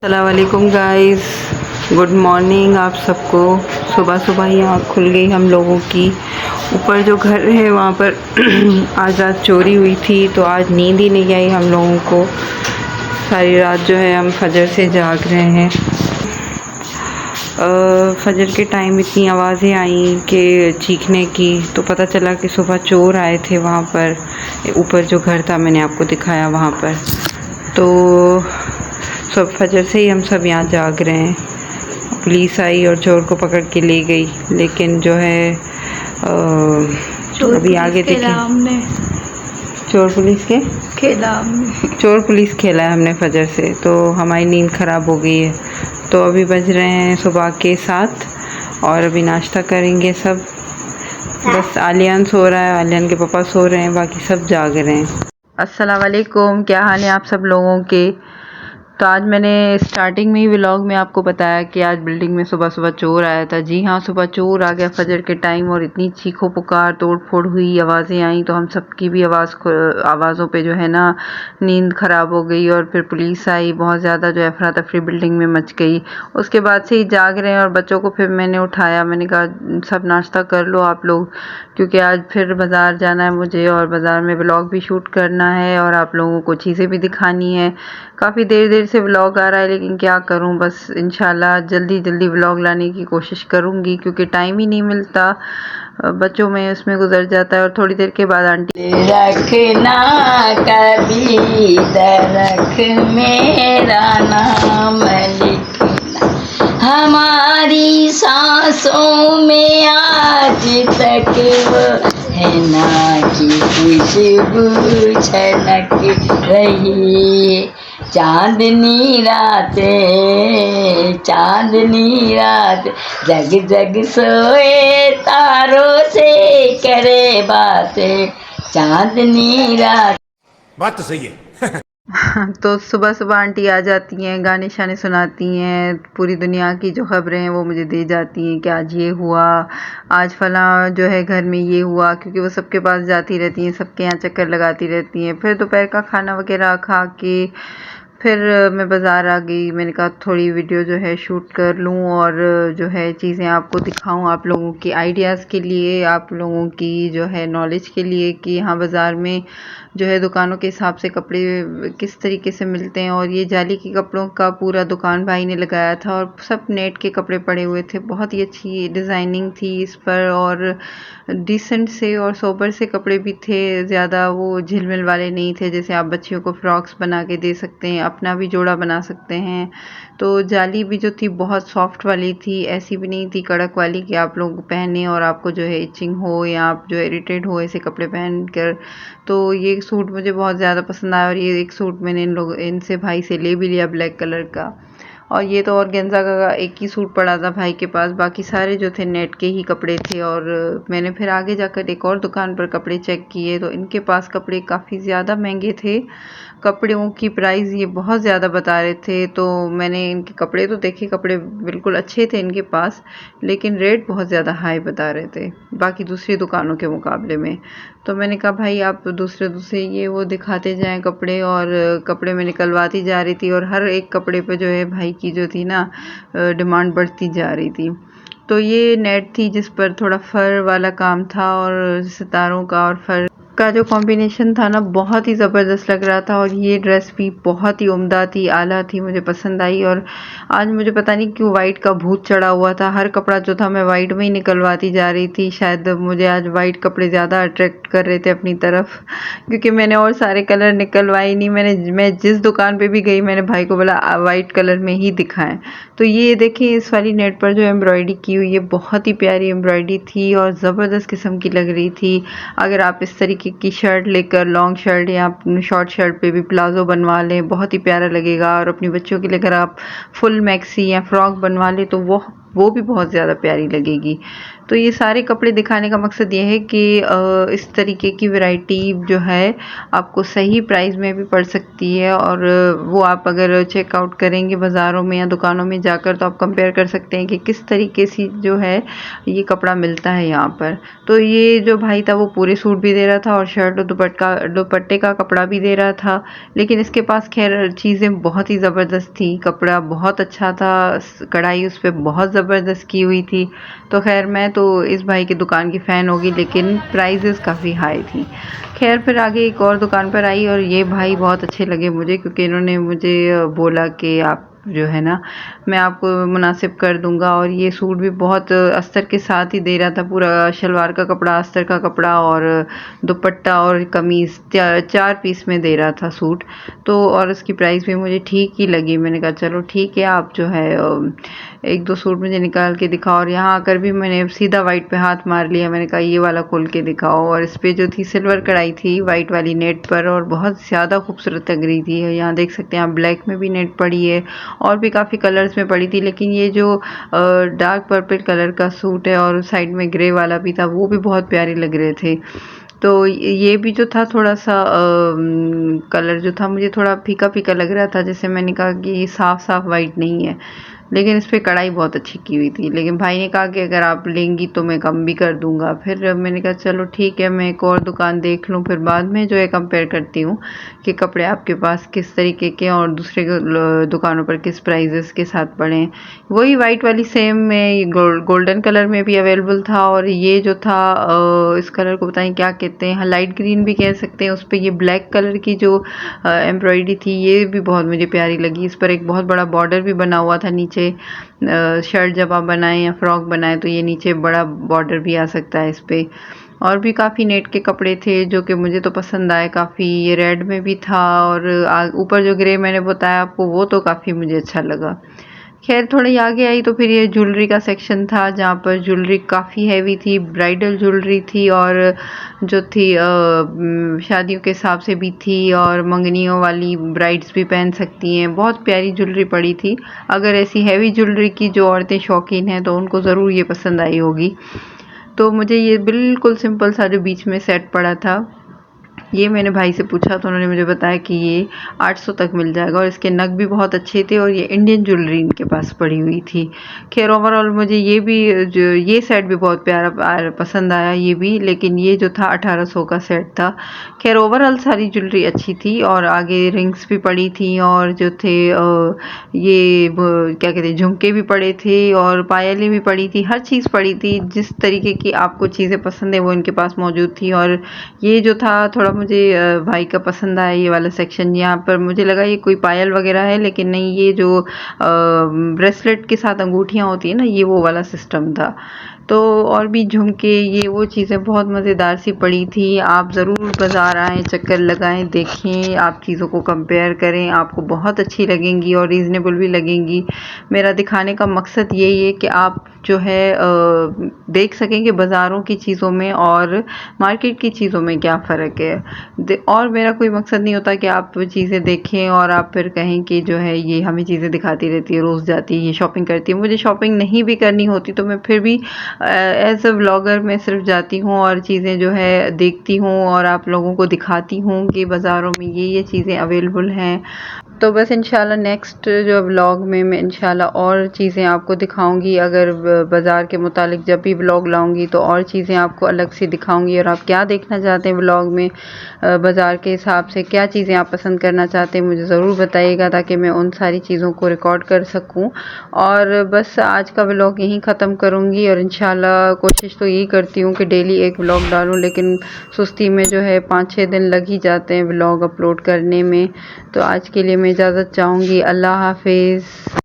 अस्सलाम वालेकुम guys, good morning आप सबको। सुबह सुबह ही आँख खुल गई हम लोगों की। ऊपर जो घर है वहाँ पर आज रात चोरी हुई थी, तो आज नींद ही नहीं आई हम लोगों को। सारी रात जो है हम फजर से जाग रहे हैं। फजर के टाइम इतनी आवाज़ें आई कि चीखने की, तो पता चला कि सुबह चोर आए थे वहाँ पर। ऊपर जो घर था मैंने आपको दिखाया वहाँ पर। तो सब फजर से ही हम सब यहाँ जाग रहे हैं। पुलिस आई और चोर को पकड़ के ले गई, लेकिन जो है अभी आगे देखें। चोर पुलिस के खेला हमने, चोर पुलिस खेला है हमने फजर से, तो हमारी नींद ख़राब हो गई है। तो अभी बज रहे हैं सुबह के 7 और अभी नाश्ता करेंगे सब। बस आलियान सो रहा है, आलियान के पापा सो रहे हैं, बाकी सब जाग रहे हैं। अस्सलाम वालेकुम, क्या हाल है आप सब लोगों के। तो आज मैंने स्टार्टिंग में ही व्लॉग में आपको बताया कि आज बिल्डिंग में सुबह सुबह चोर आया था। जी हाँ, सुबह चोर आ गया फजर के टाइम, और इतनी चीखों पुकार तोड़ फोड़ हुई, आवाज़ें आई, तो हम सबकी भी आवाज़ों पे जो है ना नींद ख़राब हो गई। और फिर पुलिस आई, बहुत ज़्यादा जो है अफरा तफरी बिल्डिंग में मच गई। उसके बाद से ही जाग रहे हैं, और बच्चों को फिर मैंने उठाया, मैंने कहा सब नाश्ता कर लो आप लोग, क्योंकि आज फिर बाज़ार जाना है मुझे, और बाज़ार में व्लॉग भी शूट करना है और आप लोगों को चीज़ें भी दिखानी है। काफ़ी देर से व्लॉग आ रहा है, लेकिन क्या करूं, बस इंशाल्लाह जल्दी व्लॉग लाने की कोशिश करूंगी, क्योंकि टाइम ही नहीं मिलता, बच्चों में उसमें गुजर जाता है। और थोड़ी देर के बाद आंटी रखना कभी दरख मेरा नाम लिखना, हमारी सांसों में आज तक वो है ना कि खुशबू छलक रही। चांदनी रात जग जग सोए तारों से करे बातें, चांदनी रात। बात तो सही है। तो सुबह सुबह आंटी आ जाती हैं, गाने शाने सुनाती हैं, पूरी दुनिया की जो खबरें हैं वो मुझे दे जाती हैं कि आज ये हुआ, आज फला जो है घर में ये हुआ, क्योंकि वो सबके पास जाती रहती हैं, सबके यहाँ चक्कर लगाती रहती हैं। फिर दोपहर का खाना वगैरह खा के फिर मैं बाज़ार आ गई। मैंने कहा थोड़ी वीडियो जो है शूट कर लूँ, और जो है चीज़ें आपको दिखाऊँ, आप लोगों की आइडियाज़ के लिए, आप लोगों की जो है नॉलेज के लिए, कि यहाँ बाज़ार में जो है दुकानों के हिसाब से कपड़े किस तरीके से मिलते हैं। और ये जाली के कपड़ों का पूरा दुकान भाई ने लगाया था, और सब नेट के कपड़े पड़े हुए थे, बहुत ही अच्छी डिज़ाइनिंग थी इस पर, और डिसेंट से और सोबर से कपड़े भी थे, ज़्यादा वो झिलमिल वाले नहीं थे। जैसे आप बच्चियों को फ्रॉक्स बना के दे सकते हैं, अपना भी जोड़ा बना सकते हैं। तो जाली भी जो थी बहुत सॉफ्ट वाली थी, ऐसी भी नहीं थी कड़क वाली कि आप लोग पहने और आपको जो है इचिंग हो या आप जो इरिटेट हो ऐसे कपड़े पहन कर। तो ये सूट मुझे बहुत ज़्यादा पसंद आया, और ये एक सूट मैंने इनसे भाई से ले भी लिया ब्लैक कलर का। और ये तो ऑर्गेन्जा का एक ही सूट पड़ा था भाई के पास, बाकी सारे जो थे नेट के ही कपड़े थे। और मैंने फिर आगे जाकर एक और दुकान पर कपड़े चेक किए, तो इनके पास कपड़े काफ़ी ज़्यादा महंगे थे, कपड़ों की प्राइस ये बहुत ज़्यादा बता रहे थे। तो मैंने इनके कपड़े तो देखे, कपड़े बिल्कुल अच्छे थे इनके पास, लेकिन रेट बहुत ज़्यादा हाई बता रहे थे बाकी दूसरी दुकानों के मुकाबले में। तो मैंने कहा भाई आप दूसरे ये वो दिखाते जाएं कपड़े, और कपड़े में निकलवाती जा रही थी, और हर एक कपड़े पे जो है भाई की जो थी ना डिमांड बढ़ती जा रही थी। तो ये नेट थी जिस पर थोड़ा फर वाला काम था, और सितारों का और फर का जो कॉम्बिनेशन था ना बहुत ही ज़बरदस्त लग रहा था। और ये ड्रेस भी बहुत ही उम्दा थी, आला थी, मुझे पसंद आई। और आज मुझे पता नहीं क्यों वाइट का भूत चढ़ा हुआ था, हर कपड़ा जो था मैं वाइट में ही निकलवाती जा रही थी। शायद मुझे आज वाइट कपड़े ज़्यादा अट्रैक्ट कर रहे थे अपनी तरफ, क्योंकि मैंने और सारे कलर निकलवाए नहीं। मैं जिस दुकान पे भी गई मैंने भाई को बोला वाइट कलर में ही दिखाएं। तो ये देखिए इस वाली नेट पर जो एम्ब्रॉयडरी की हुई है, बहुत ही प्यारी एम्ब्रॉयडरी थी और ज़बरदस्त किस्म की लग रही थी। अगर आप इस तरीके की शर्ट लेकर लॉन्ग शर्ट या शॉर्ट शर्ट पे भी प्लाजो बनवा लें, बहुत ही प्यारा लगेगा। और अपनी बच्चों के लिए अगर आप फुल मैक्सी या फ्रॉक बनवा लें तो वो वो भी बहुत ज़्यादा प्यारी लगेगी। तो ये सारे कपड़े दिखाने का मकसद ये है कि इस तरीके की वैरायटी जो है आपको सही प्राइस में भी पड़ सकती है, और वो आप अगर चेकआउट करेंगे बाज़ारों में या दुकानों में जाकर तो आप कंपेयर कर सकते हैं कि किस तरीके से जो है ये कपड़ा मिलता है यहाँ पर। तो ये जो भाई था वो पूरे सूट भी दे रहा था और शर्ट और दुपट्टे का कपड़ा भी दे रहा था, लेकिन इसके पास खैर चीज़ें बहुत ही ज़बरदस्त थी, कपड़ा बहुत अच्छा था, कढ़ाई उस पर बहुत ज़बरदस्त की हुई थी। तो खैर मैं तो इस भाई की दुकान की फ़ैन होगी, लेकिन प्राइजेस काफ़ी हाई थी। खैर फिर आगे एक और दुकान पर आई और ये भाई बहुत अच्छे लगे मुझे, क्योंकि इन्होंने मुझे बोला कि आप जो है ना मैं आपको मुनासिब कर दूंगा, और ये सूट भी बहुत अस्तर के साथ ही दे रहा था, पूरा शलवार का कपड़ा, अस्तर का कपड़ा और दुपट्टा और कमीज़ 4 पीस में दे रहा था सूट। तो और उसकी प्राइस भी मुझे ठीक ही लगी। मैंने कहा चलो ठीक है, आप जो है एक दो सूट मुझे निकाल के दिखाओ, और यहाँ आकर भी मैंने सीधा वाइट पे हाथ मार लिया। मैंने कहा ये वाला खोल के दिखाओ, और इस पे जो थी सिल्वर कढ़ाई थी वाइट वाली नेट पर, और बहुत ज़्यादा खूबसूरत लग रही थी। यहाँ देख सकते हैं आप ब्लैक में भी नेट पड़ी है और भी काफ़ी कलर्स में पड़ी थी, लेकिन ये जो डार्क पर्पल कलर का सूट है और साइड में ग्रे वाला भी था वो भी बहुत प्यारे लग रहे थे। तो ये भी जो था थोड़ा सा कलर जो था मुझे थोड़ा फीका फीका लग रहा था, जैसे मैंने कहा कि ये साफ साफ वाइट नहीं है, लेकिन इस पर कढ़ाई बहुत अच्छी की हुई थी। लेकिन भाई ने कहा कि अगर आप लेंगी तो मैं कम भी कर दूंगा। फिर मैंने कहा चलो ठीक है, मैं एक और दुकान देख लूँ, फिर बाद में जो है कंपेयर करती हूँ कि कपड़े आपके पास किस तरीके के और दूसरे दुकानों पर किस प्राइजेस के साथ पड़े। वही वाइट वाली सेम में गोल्डन कलर में भी अवेलेबल था, और ये जो था इस कलर को पता नहीं क्या कहते हैं, लाइट ग्रीन भी कह सकते हैं। उस पर ये ब्लैक कलर की जो एम्ब्रॉयडरी थी ये भी बहुत मुझे प्यारी लगी। इस पर एक बहुत बड़ा बॉर्डर भी बना हुआ था नीचे। शर्ट जब आप बनाएं या फ्रॉक बनाएं तो ये नीचे बड़ा बॉर्डर भी आ सकता है इस पे। और भी काफ़ी नेट के कपड़े थे जो कि मुझे तो पसंद आए काफ़ी। ये रेड में भी था, और ऊपर जो ग्रे मैंने बताया आपको वो तो काफ़ी मुझे अच्छा लगा। खैर थोड़ी आगे आई तो फिर ये ज्वेलरी का सेक्शन था, जहाँ पर ज्वेलरी काफ़ी हैवी थी, ब्राइडल ज्वेलरी थी, और जो थी शादियों के हिसाब से भी थी, और मंगनियों वाली ब्राइड्स भी पहन सकती हैं। बहुत प्यारी ज्वेलरी पड़ी थी। अगर ऐसी हैवी ज्वेलरी की जो औरतें शौकीन हैं तो उनको ज़रूर ये पसंद आई होगी। तो मुझे ये बिल्कुल सिंपल सा जो बीच में सेट पड़ा था, ये मैंने भाई से पूछा तो उन्होंने मुझे बताया कि ये 800 तक मिल जाएगा, और इसके नग भी बहुत अच्छे थे, और ये इंडियन ज्वेलरी इनके पास पड़ी हुई थी। खैर ओवरऑल मुझे ये भी जो ये सेट भी बहुत प्यारा पसंद आया ये भी, लेकिन ये जो था 1800 का सेट था। खैर ओवरऑल सारी ज्वेलरी अच्छी थी, और आगे रिंग्स भी पड़ी थी, और जो थे ये क्या कहते हैं झुमके भी पड़े थे, और पायलें भी पड़ी थी, हर चीज़ पड़ी थी। जिस तरीके की आपको चीज़ें पसंद है वो इनके पास मौजूद थी। और ये जो था थोड़ा मुझे भाई का पसंद आया ये वाला सेक्शन। यहाँ पर मुझे लगा ये कोई पायल वगैरह है, लेकिन नहीं, ये जो ब्रेसलेट के साथ अंगूठियाँ होती है ना, ये वो वाला सिस्टम था। तो और भी झुमके ये वो चीज़ें बहुत मज़ेदार सी पड़ी थी। आप ज़रूर बाज़ार आएँ, चक्कर लगाएं, देखें, आप चीज़ों को कंपेयर करें, आपको बहुत अच्छी लगेंगी और रीज़नेबल भी लगेंगी। मेरा दिखाने का मकसद यही है कि आप जो है देख सकें कि बाज़ारों की चीज़ों में और मार्केट की चीज़ों में क्या फ़र्क है। और मेरा कोई मकसद नहीं होता कि आप चीज़ें देखें और आप फिर कहें कि जो है ये हमें चीज़ें दिखाती रहती है, रोज़ जाती है, ये शॉपिंग करती है। मुझे शॉपिंग नहीं भी करनी होती तो मैं फिर भी एज अ व्लॉगर मैं सिर्फ जाती हूँ और चीज़ें जो है देखती हूँ और आप लोगों को दिखाती हूँ कि बाज़ारों में ये चीज़ें अवेलेबल हैं। तो बस इंशाल्लाह नेक्स्ट जो व्लॉग में मैं इंशाल्लाह और चीज़ें आपको दिखाऊंगी। अगर बाज़ार के मुतालिक जब भी व्लॉग लाऊंगी तो और चीज़ें आपको अलग से दिखाऊंगी। और आप क्या देखना चाहते हैं व्लॉग में, बाज़ार के हिसाब से क्या चीज़ें आप पसंद करना चाहते हैं, मुझे ज़रूर बताइएगा ताकि मैं उन सारी चीज़ों को रिकॉर्ड कर सकूं। और बस आज का व्लॉग यहीं ख़त्म करूंगी, और इंशाल्लाह कोशिश तो यही करती हूँ कि डेली एक व्लॉग डालूँ, लेकिन सुस्ती में जो है 5-6 दिन लग ही जाते हैं व्लॉग अपलोड करने में। तो आज के लिए मैं इजाज़त चाहूँगी। अल्लाह हाफिज़।